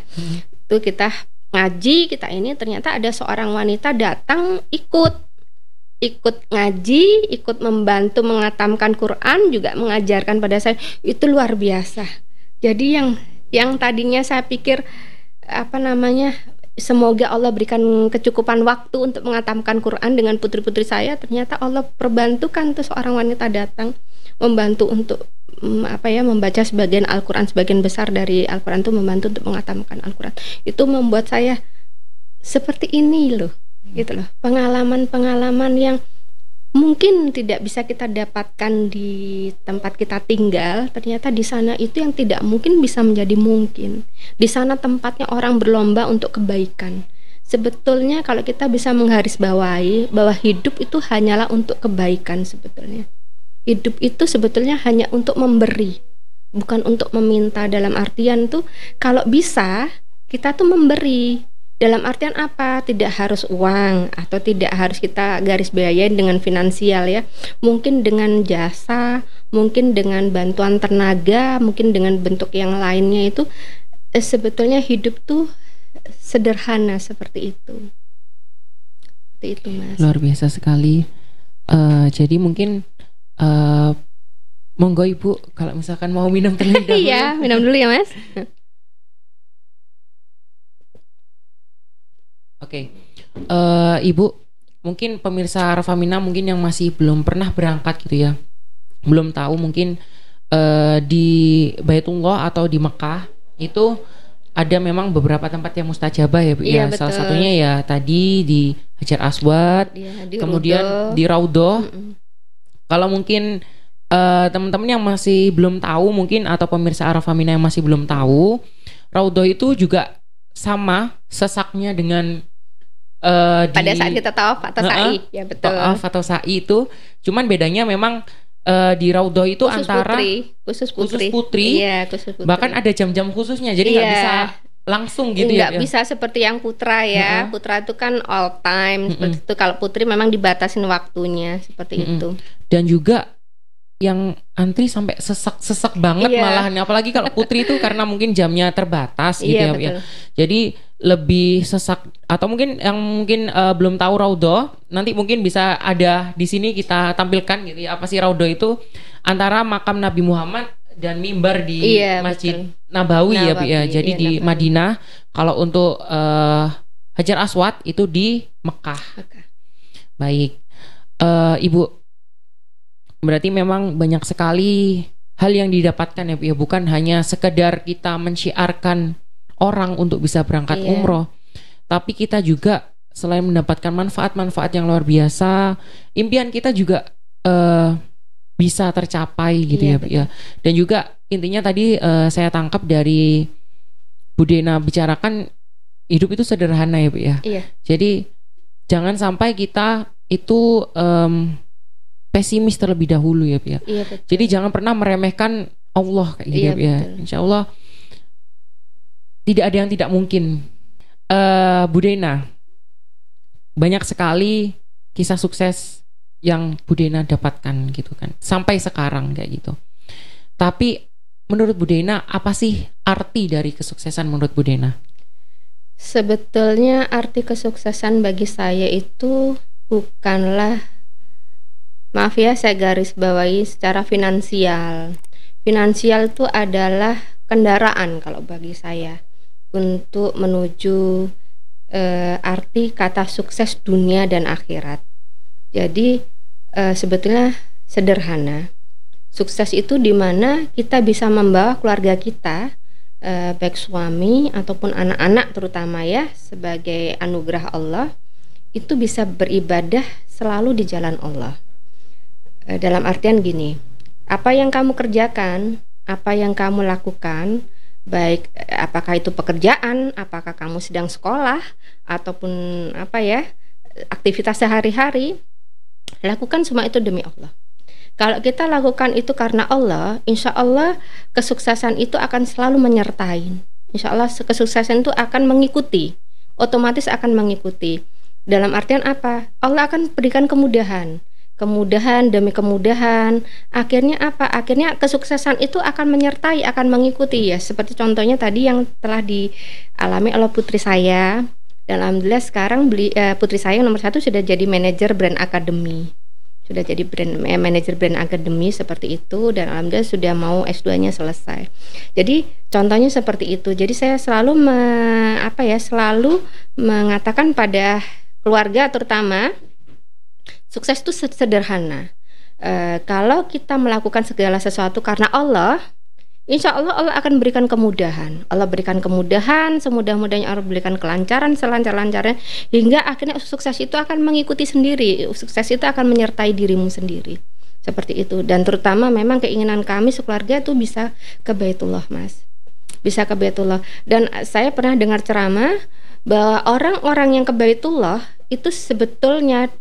Itu kita ngaji, ternyata ada seorang wanita datang ikut ngaji, ikut membantu mengatamkan Quran, juga mengajarkan pada saya. Itu luar biasa. Jadi yang tadinya saya pikir semoga Allah berikan kecukupan waktu untuk mengatamkan Quran dengan putri-putri saya, ternyata Allah perbantukan tuh seorang wanita datang membantu untuk membaca sebagian Al-Quran, sebagian besar dari Al-Quran itu membantu untuk menghatamkan Al-Quran. Itu membuat saya seperti ini loh, gitu loh. Pengalaman-pengalaman yang mungkin tidak bisa kita dapatkan di tempat kita tinggal, ternyata di sana itu yang tidak mungkin bisa menjadi mungkin. Di sana tempatnya orang berlomba untuk kebaikan. Sebetulnya kalau kita bisa menggarisbawahi bahwa hidup itu hanyalah untuk kebaikan sebetulnya. Hidup itu sebetulnya hanya untuk memberi, bukan untuk meminta. Dalam artian tuh kalau bisa kita tuh memberi. Dalam artian apa? Tidak harus uang atau tidak harus kita garis biayain dengan finansial ya. Mungkin dengan jasa, mungkin dengan bantuan tenaga, mungkin dengan bentuk yang lainnya itu sebetulnya hidup tuh sederhana seperti itu. Seperti itu, Mas. Luar biasa sekali. Jadi mungkin monggo Ibu kalau misalkan mau minum terlebih dahulu. Iya, minum dulu ya, Mas. Oke. Ibu, mungkin pemirsa Rafamina mungkin yang masih belum pernah berangkat gitu ya, belum tahu mungkin di Baitullah atau di Mekah itu ada memang beberapa tempat yang mustajabah ya Bu. Iya, ya. Salah betul. satunya ya tadi di Hajar Aswad, kemudian di Raudhah. Kalau mungkin teman-teman yang masih belum tahu mungkin, atau pemirsa Rafamina yang masih belum tahu, Raudhah itu juga sama sesaknya dengan pada saat kita tawaf atau sa'i, ya betul. Tawaf atau sa'i itu, cuman bedanya memang di Raudhah itu khusus putri. Iya, khusus putri. Bahkan ada jam-jam khususnya, jadi nggak bisa langsung gitu ya. Nggak bisa seperti yang putra ya. Putra itu kan all time seperti itu. Kalau putri memang dibatasin waktunya seperti itu. Dan juga yang antri sampai sesek banget malahan, apalagi kalau putri itu karena mungkin jamnya terbatas gitu ya. Jadi lebih sesak. Atau mungkin yang belum tahu Raudhah, nanti mungkin bisa ada di sini kita tampilkan gitu ya, apa sih Raudhah itu, antara makam Nabi Muhammad dan mimbar di Masjid Nabawi ya Bu ya. Jadi di Nabawi. Madinah. Kalau untuk Hajar Aswad itu di Mekah. Baik, Ibu, berarti memang banyak sekali hal yang didapatkan ya Bu ya, bukan hanya sekedar kita mensyiarkan orang untuk bisa berangkat umroh, tapi kita juga selain mendapatkan manfaat-manfaat yang luar biasa, impian kita juga bisa tercapai gitu ya Bu ya. Dan juga intinya tadi saya tangkap dari Bu Dena bicarakan, hidup itu sederhana ya Bu ya. Jadi jangan sampai kita itu pesimis terlebih dahulu ya Bu ya. Jadi jangan pernah meremehkan Allah kayak gitu ya Bu ya. Insya Allah tidak ada yang tidak mungkin. Bu Dena, banyak sekali kisah sukses yang Bu Dena dapatkan gitu kan, sampai sekarang kayak gitu. Tapi menurut Bu Dena, apa sih arti dari kesuksesan menurut Bu Dena? Sebetulnya arti kesuksesan bagi saya itu bukanlah, maaf ya saya garis bawahi secara finansial. Finansial itu adalah kendaraan kalau bagi saya untuk menuju arti kata sukses dunia dan akhirat. Jadi sebetulnya sederhana. Sukses itu dimana kita bisa membawa keluarga kita, baik suami ataupun anak-anak terutama ya, sebagai anugerah Allah, itu bisa beribadah selalu di jalan Allah. Dalam artian gini, apa yang kamu kerjakan, apa yang kamu lakukan, baik apakah itu pekerjaan, apakah kamu sedang sekolah ataupun aktivitas sehari-hari, lakukan semua itu demi Allah. Kalau kita lakukan itu karena Allah, insya Allah kesuksesan itu akan selalu menyertai. Insya Allah kesuksesan itu akan mengikuti, otomatis akan mengikuti. Dalam artian apa? Allah akan berikan kemudahan demi kemudahan. Akhirnya apa? Akhirnya kesuksesan itu akan menyertai, akan mengikuti ya. Seperti contohnya tadi yang telah dialami oleh putri saya. Dan alhamdulillah sekarang putri saya yang nomor 1 sudah jadi manajer brand akademi. Sudah jadi manajer brand akademi seperti itu, dan alhamdulillah sudah mau S2-nya selesai. Jadi contohnya seperti itu. Jadi saya selalu selalu mengatakan pada keluarga terutama, sukses itu sederhana. Kalau kita melakukan segala sesuatu karena Allah, insya Allah Allah akan berikan kemudahan. Allah berikan kemudahan, semudah-mudahnya Allah berikan kelancaran, selancar-lancarnya, hingga akhirnya sukses itu akan mengikuti sendiri. Sukses itu akan menyertai dirimu sendiri. Seperti itu. Dan terutama memang keinginan kami sekeluarga tuh bisa ke Baitullah, Mas. Bisa ke Baitullah. Dan saya pernah dengar ceramah bahwa orang-orang yang ke Baitullah itu sebetulnya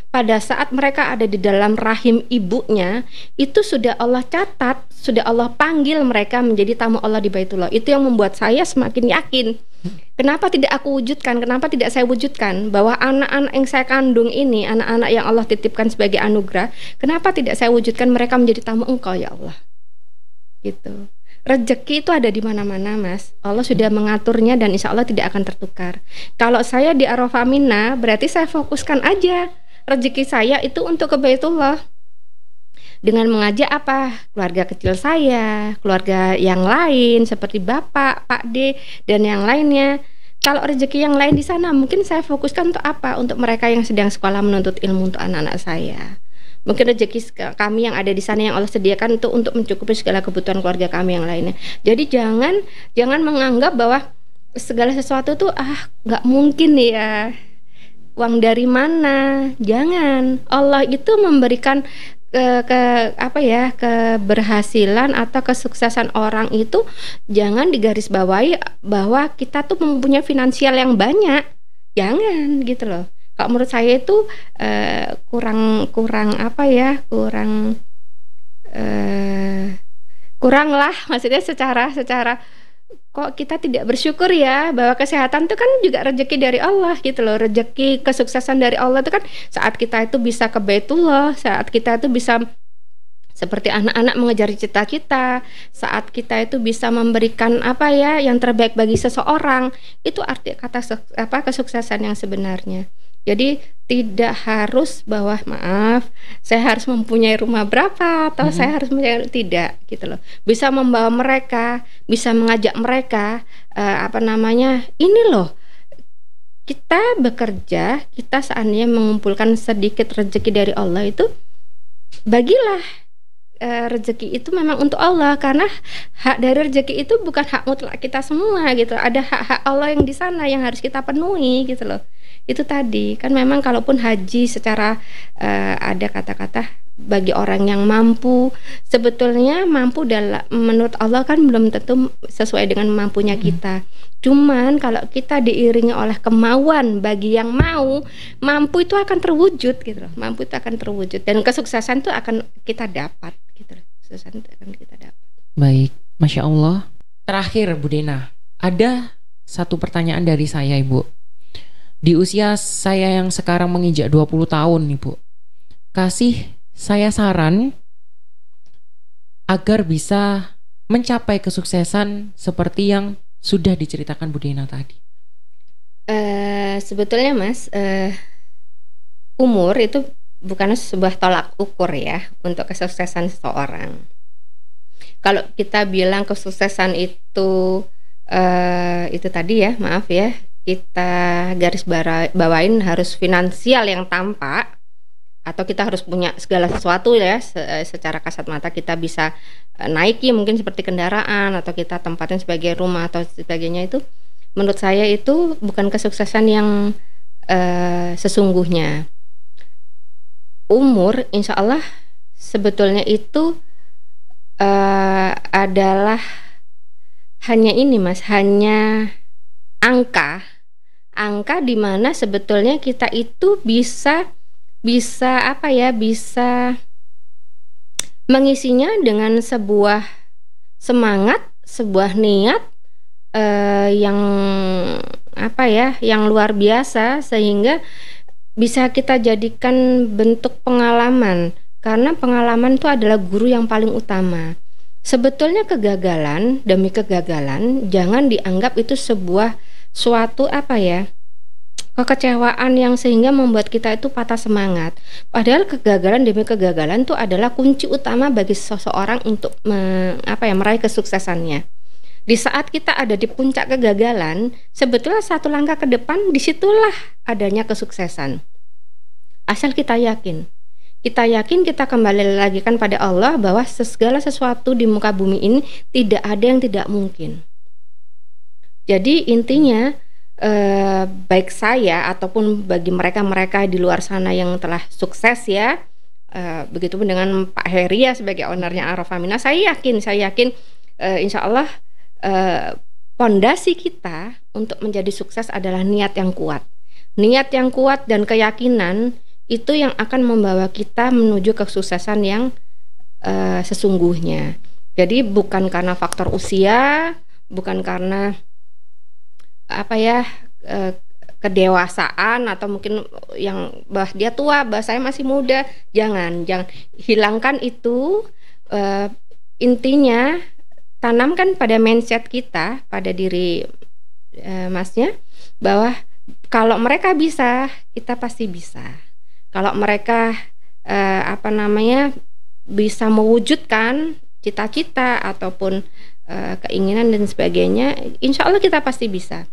pada saat mereka ada di dalam rahim ibunya, itu sudah Allah catat, sudah Allah panggil mereka menjadi tamu Allah di Baitullah. Itu yang membuat saya semakin yakin. Kenapa tidak aku wujudkan? Kenapa tidak saya wujudkan? Bahwa anak-anak yang saya kandung ini, anak-anak yang Allah titipkan sebagai anugerah, kenapa tidak saya wujudkan mereka menjadi tamu Engkau ya Allah? Gitu. Rezeki itu ada di mana-mana, Mas. Allah sudah mengaturnya dan insya Allah tidak akan tertukar. Kalau saya di Arafah Mina, berarti saya fokuskan aja rezeki saya itu untuk ke Baitullah, dengan mengajak apa, keluarga kecil saya, keluarga yang lain seperti bapak, Pak D, dan yang lainnya. Kalau rezeki yang lain di sana mungkin saya fokuskan untuk apa? Untuk mereka yang sedang sekolah menuntut ilmu, untuk anak-anak saya. Mungkin rezeki kami yang ada di sana yang Allah sediakan untuk mencukupi segala kebutuhan keluarga kami yang lainnya. Jadi jangan menganggap bahwa segala sesuatu tuh nggak mungkin ya, uang dari mana. Jangan. Allah itu memberikan keberhasilan atau kesuksesan orang itu jangan digarisbawahi bahwa kita tuh mempunyai finansial yang banyak. Jangan gitu loh. Kalau menurut saya itu kurang lah, maksudnya secara kok kita tidak bersyukur ya bahwa kesehatan itu kan juga rezeki dari Allah gitu loh. Rezeki kesuksesan dari Allah itu kan saat kita itu bisa ke Baitullah, saat kita itu bisa seperti anak-anak mengejar cita-cita, saat kita itu bisa memberikan yang terbaik bagi seseorang, itu arti kata kesuksesan yang sebenarnya. Jadi tidak harus bahwa saya harus mempunyai rumah berapa atau saya harus mempunyai, tidak gitu loh. Bisa membawa mereka, bisa mengajak mereka ini loh, kita bekerja, kita seandainya mengumpulkan sedikit rezeki dari Allah itu, bagilah rezeki itu memang untuk Allah, karena hak dari rezeki itu bukan hak mutlak kita semua gitu. Ada hak-hak Allah yang di sana yang harus kita penuhi gitu loh. Itu tadi kan memang kalaupun haji secara ada kata-kata bagi orang yang mampu, sebetulnya mampu menurut Allah kan belum tentu sesuai dengan mampunya kita. Cuman kalau kita diiringi oleh kemauan bagi yang mampu itu akan terwujud gitu loh. Mampu itu akan terwujud dan kesuksesan itu akan kita dapat gitu loh. Kesuksesan itu akan kita dapat. Baik, Masya Allah. Terakhir Bu Dena, ada satu pertanyaan dari saya Ibu. Di usia saya yang sekarang menginjak 20 tahun nih Bu, kasih saya saran agar bisa mencapai kesuksesan seperti yang sudah diceritakan Bu Dena tadi. Sebetulnya Mas, umur itu bukan sebuah tolak ukur ya untuk kesuksesan seseorang. Kalau kita bilang kesuksesan itu tadi ya, maaf ya, kita garis bawain harus finansial yang tampak, atau kita harus punya segala sesuatu ya, secara kasat mata kita bisa naiki mungkin seperti kendaraan, atau kita tempatin sebagai rumah atau sebagainya. Itu menurut saya itu bukan kesuksesan yang sesungguhnya. Umur insya Allah sebetulnya itu adalah hanya ini Mas, hanya angka di mana sebetulnya kita itu bisa mengisinya dengan sebuah semangat, sebuah niat yang luar biasa, sehingga bisa kita jadikan bentuk pengalaman, karena pengalaman itu adalah guru yang paling utama. Sebetulnya kegagalan demi kegagalan jangan dianggap itu suatu kekecewaan yang sehingga membuat kita itu patah semangat. Padahal kegagalan demi kegagalan itu adalah kunci utama bagi seseorang untuk meraih kesuksesannya. Di saat kita ada di puncak kegagalan, sebetulnya satu langkah ke depan, disitulah adanya kesuksesan. Asal kita yakin kita yakin, kita kembali lagi kan pada Allah bahwa segala sesuatu di muka bumi ini tidak ada yang tidak mungkin. Jadi intinya baik saya ataupun bagi mereka-mereka di luar sana yang telah sukses ya, begitupun dengan Pak Heri ya sebagai ownernya Arafah Mina, saya yakin insya Allah pondasi kita untuk menjadi sukses adalah niat yang kuat. Niat yang kuat dan keyakinan itu yang akan membawa kita menuju kesuksesan yang sesungguhnya. Jadi bukan karena faktor usia, bukan karena kedewasaan atau mungkin yang dia tua, saya masih muda. Jangan hilangkan itu. Intinya tanamkan pada mindset kita, pada diri masnya, bahwa kalau mereka bisa, kita pasti bisa. Kalau mereka bisa mewujudkan cita-cita ataupun keinginan dan sebagainya, insya Allah kita pasti bisa.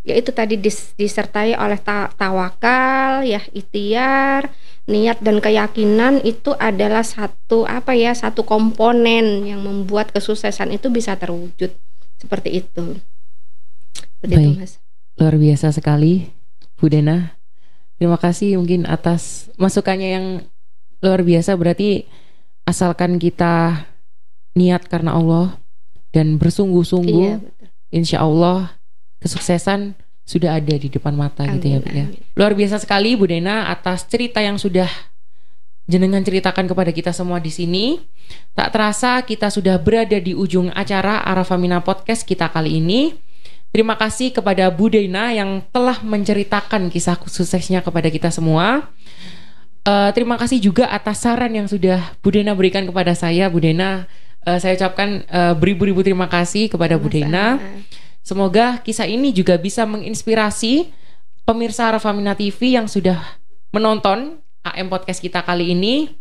Yaitu tadi disertai oleh tawakal, ya, ikhtiar, niat dan keyakinan itu adalah satu komponen yang membuat kesuksesan itu bisa terwujud. Seperti itu. Baik, Mas. Luar biasa sekali, Bu Dena. Terima kasih mungkin atas masukannya yang luar biasa. Berarti asalkan kita niat karena Allah dan bersungguh-sungguh, insya Allah kesuksesan sudah ada di depan mata. Amin, gitu ya, Bu ya. Luar biasa sekali Bu Dena atas cerita yang sudah jenengan ceritakan kepada kita semua di sini. Tak terasa kita sudah berada di ujung acara Arafah Mina Podcast kita kali ini. Terima kasih kepada Bu Dena yang telah menceritakan kisah suksesnya kepada kita semua. Terima kasih juga atas saran yang sudah Bu Dena berikan kepada saya. Bu Dena, saya ucapkan beribu-ribu terima kasih kepada Bu Dena. Semoga kisah ini juga bisa menginspirasi pemirsa Arafah Mina TV yang sudah menonton AM Podcast kita kali ini.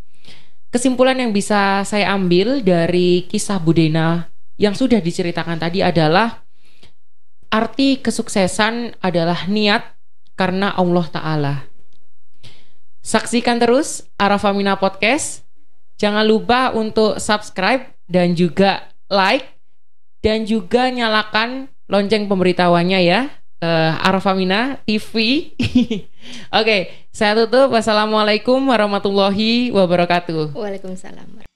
Kesimpulan yang bisa saya ambil dari kisah Bu Dena yang sudah diceritakan tadi adalah arti kesuksesan adalah niat karena Allah Ta'ala. Saksikan terus Arafah Mina Podcast. Jangan lupa untuk subscribe dan juga like, dan juga nyalakan lonceng pemberitahuannya ya, Arafah Mina TV. Oke, saya tutup. Wassalamualaikum warahmatullahi wabarakatuh. Waalaikumsalam.